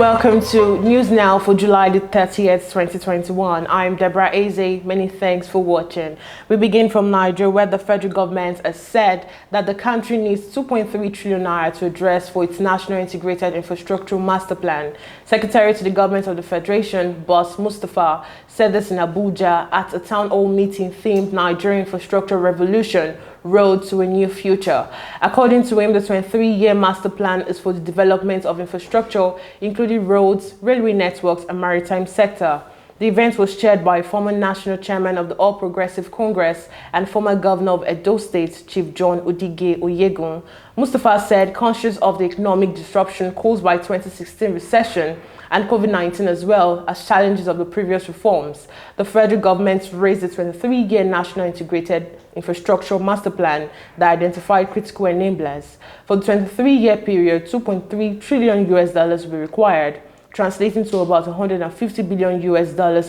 welcome to News Now for July the 30th, 2021. I'm Deborah Eze. Many thanks for watching. We begin from Nigeria, where the federal government has said that the country needs 2.3 trillion naira to address for its National Integrated Infrastructural Master Plan. Secretary to the Government of the Federation, Boss Mustapha, said this in Abuja at a town hall meeting themed Nigerian Infrastructure Revolution, Road to a New Future. According to him, the 23-year master plan is for the development of infrastructure, including roads, railway networks, and maritime sector. The event was chaired by former national chairman of the All Progressive Congress and former governor of Edo State, Chief John Odige Oyegun. Mustafa said, conscious of the economic disruption caused by 2016 recession and COVID-19 as well as challenges of the previous reforms, the federal government raised the 23-year National Integrated Infrastructure Master Plan that identified critical enablers. For the 23-year period, $2.3 trillion will be required, translating to about $150 billion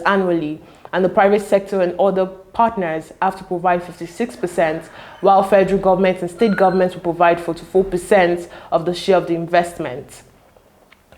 annually, and the private sector and other partners have to provide 56%, while federal government and state governments will provide 44% of the share of the investment.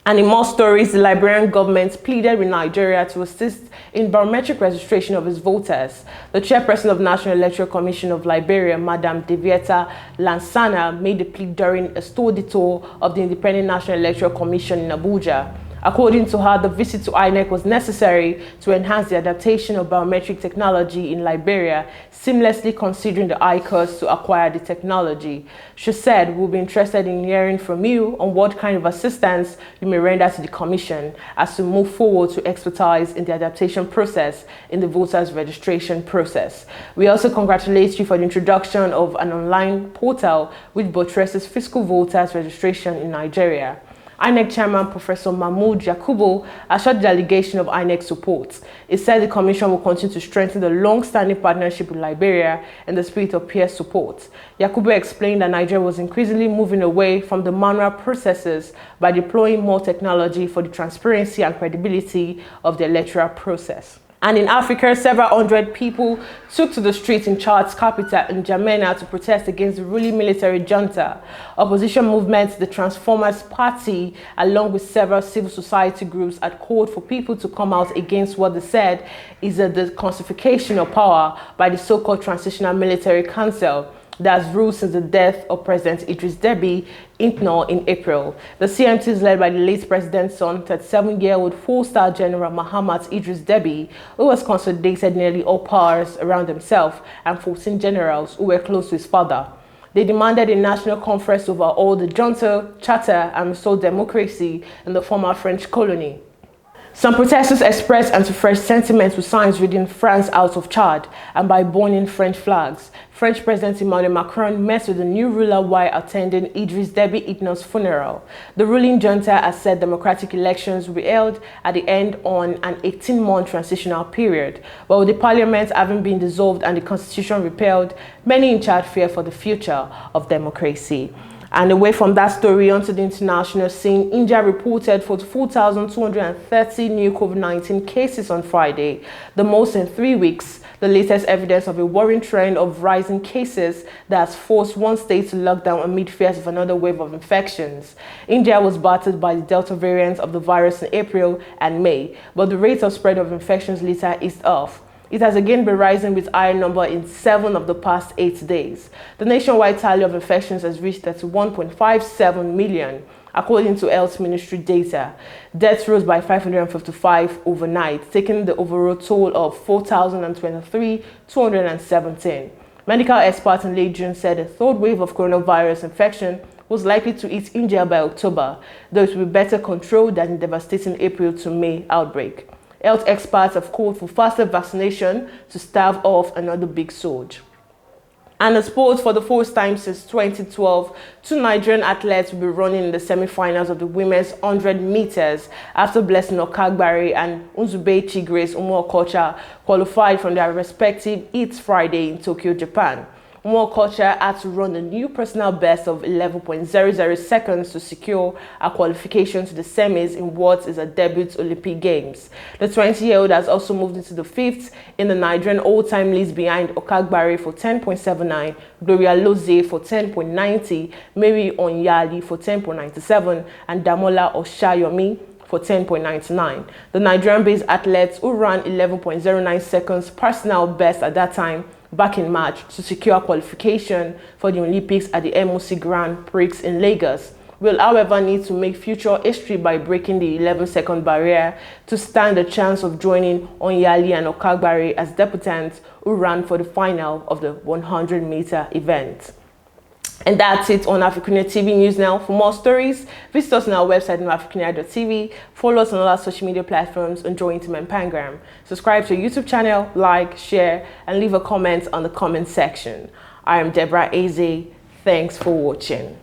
And in more stories, the Liberian government pleaded with Nigeria to assist in biometric registration of its voters. The chairperson of the National Electoral Commission of Liberia, Madam Devieta Lansana, made the plea during a store detour of the Independent National Electoral Commission in Abuja. According to her, the visit to INEC was necessary to enhance the adaptation of biometric technology in Liberia, seamlessly considering the high cost to acquire the technology. She said, "We'll be interested in hearing from you on what kind of assistance you may render to the Commission as we move forward to expertise in the adaptation process in the voters' registration process. We also congratulate you for the introduction of an online portal which buttresses fiscal voters' registration in Nigeria." INEC Chairman Professor Mahmoud Yakubu assured the delegation of INEC support. He said the Commission will continue to strengthen the long-standing partnership with Liberia in the spirit of peer support. Yakubu explained that Nigeria was increasingly moving away from the manual processes by deploying more technology for the transparency and credibility of the electoral process. And in Africa, several hundred people took to the streets in Chad's capital, N'Djamena, to protest against the ruling military junta. Opposition movements, the Transformers Party, along with several civil society groups, had called for people to come out against what they said is the deconcification of power by the so-called Transitional Military Council that has ruled since the death of President Idris Deby Itno in April. The CMT is led by the late president's son, 37-year-old four-star General Mahamat Idris Deby, who has consolidated nearly all powers around himself, and 14 generals who were close to his father. They demanded a national conference over all the junta, charter, and restore democracy in the former French colony. Some protesters expressed anti-French sentiments with signs reading France out of Chad and by burning French flags. French President Emmanuel Macron met with the new ruler while attending Idris Deby Itno's funeral. The ruling junta has said democratic elections will be held at the end on an 18-month transitional period. But with the parliament having been dissolved and the constitution repealed, many in Chad fear for the future of democracy. And away from that story onto the international scene, India reported 44,230 new COVID-19 cases on Friday, the most in 3 weeks, the latest evidence of a worrying trend of rising cases that has forced one state to lock down amid fears of another wave of infections. India was battered by the Delta variant of the virus in April and May, but the rate of spread of infections later eased off. It has again been rising with higher number in 7 of the past 8 days. The nationwide tally of infections has reached 31.57 million, according to Health Ministry data. Deaths rose by 555 overnight, taking the overall toll of 4,023,217. Medical experts in late June said a third wave of coronavirus infection was likely to hit India by October, though it will be better controlled than the devastating April to May outbreak. Health experts have called for faster vaccination to stave off another big surge. And in sports, for the first time since 2012, 2 Nigerian athletes will be running in the semi-finals of the women's 100 meters after Blessing Okagbare and Nzubechi Grace Nwokocha qualified from their respective heats Friday in Tokyo, Japan. Nwokocha had to run a new personal best of 11.00 seconds to secure a qualification to the semis in what is a debut Olympic Games. The 20-year-old has also moved into the 5th in the Nigerian all-time list behind Okagbare for 10.79, Gloria Loze for 10.90, Mary Onyali for 10.97, and Damola Oshayomi for 10.99. The Nigerian-based athletes who ran 11.09 seconds personal best at that time back in March to secure qualification for the Olympics at the MOC Grand Prix in Lagos will, however, need to make future history by breaking the 11-second barrier to stand a chance of joining Onyali and Okagbare as debutants who ran for the final of the 100-meter event. And that's it on AFRICUNIA TV News Now. For more stories, visit us on our website, nwokocha.tv, follow us on all our social media platforms, and join Team Empangram. Subscribe to our YouTube channel, like, share, and leave a comment on the comment section. I am Deborah Eze. Thanks for watching.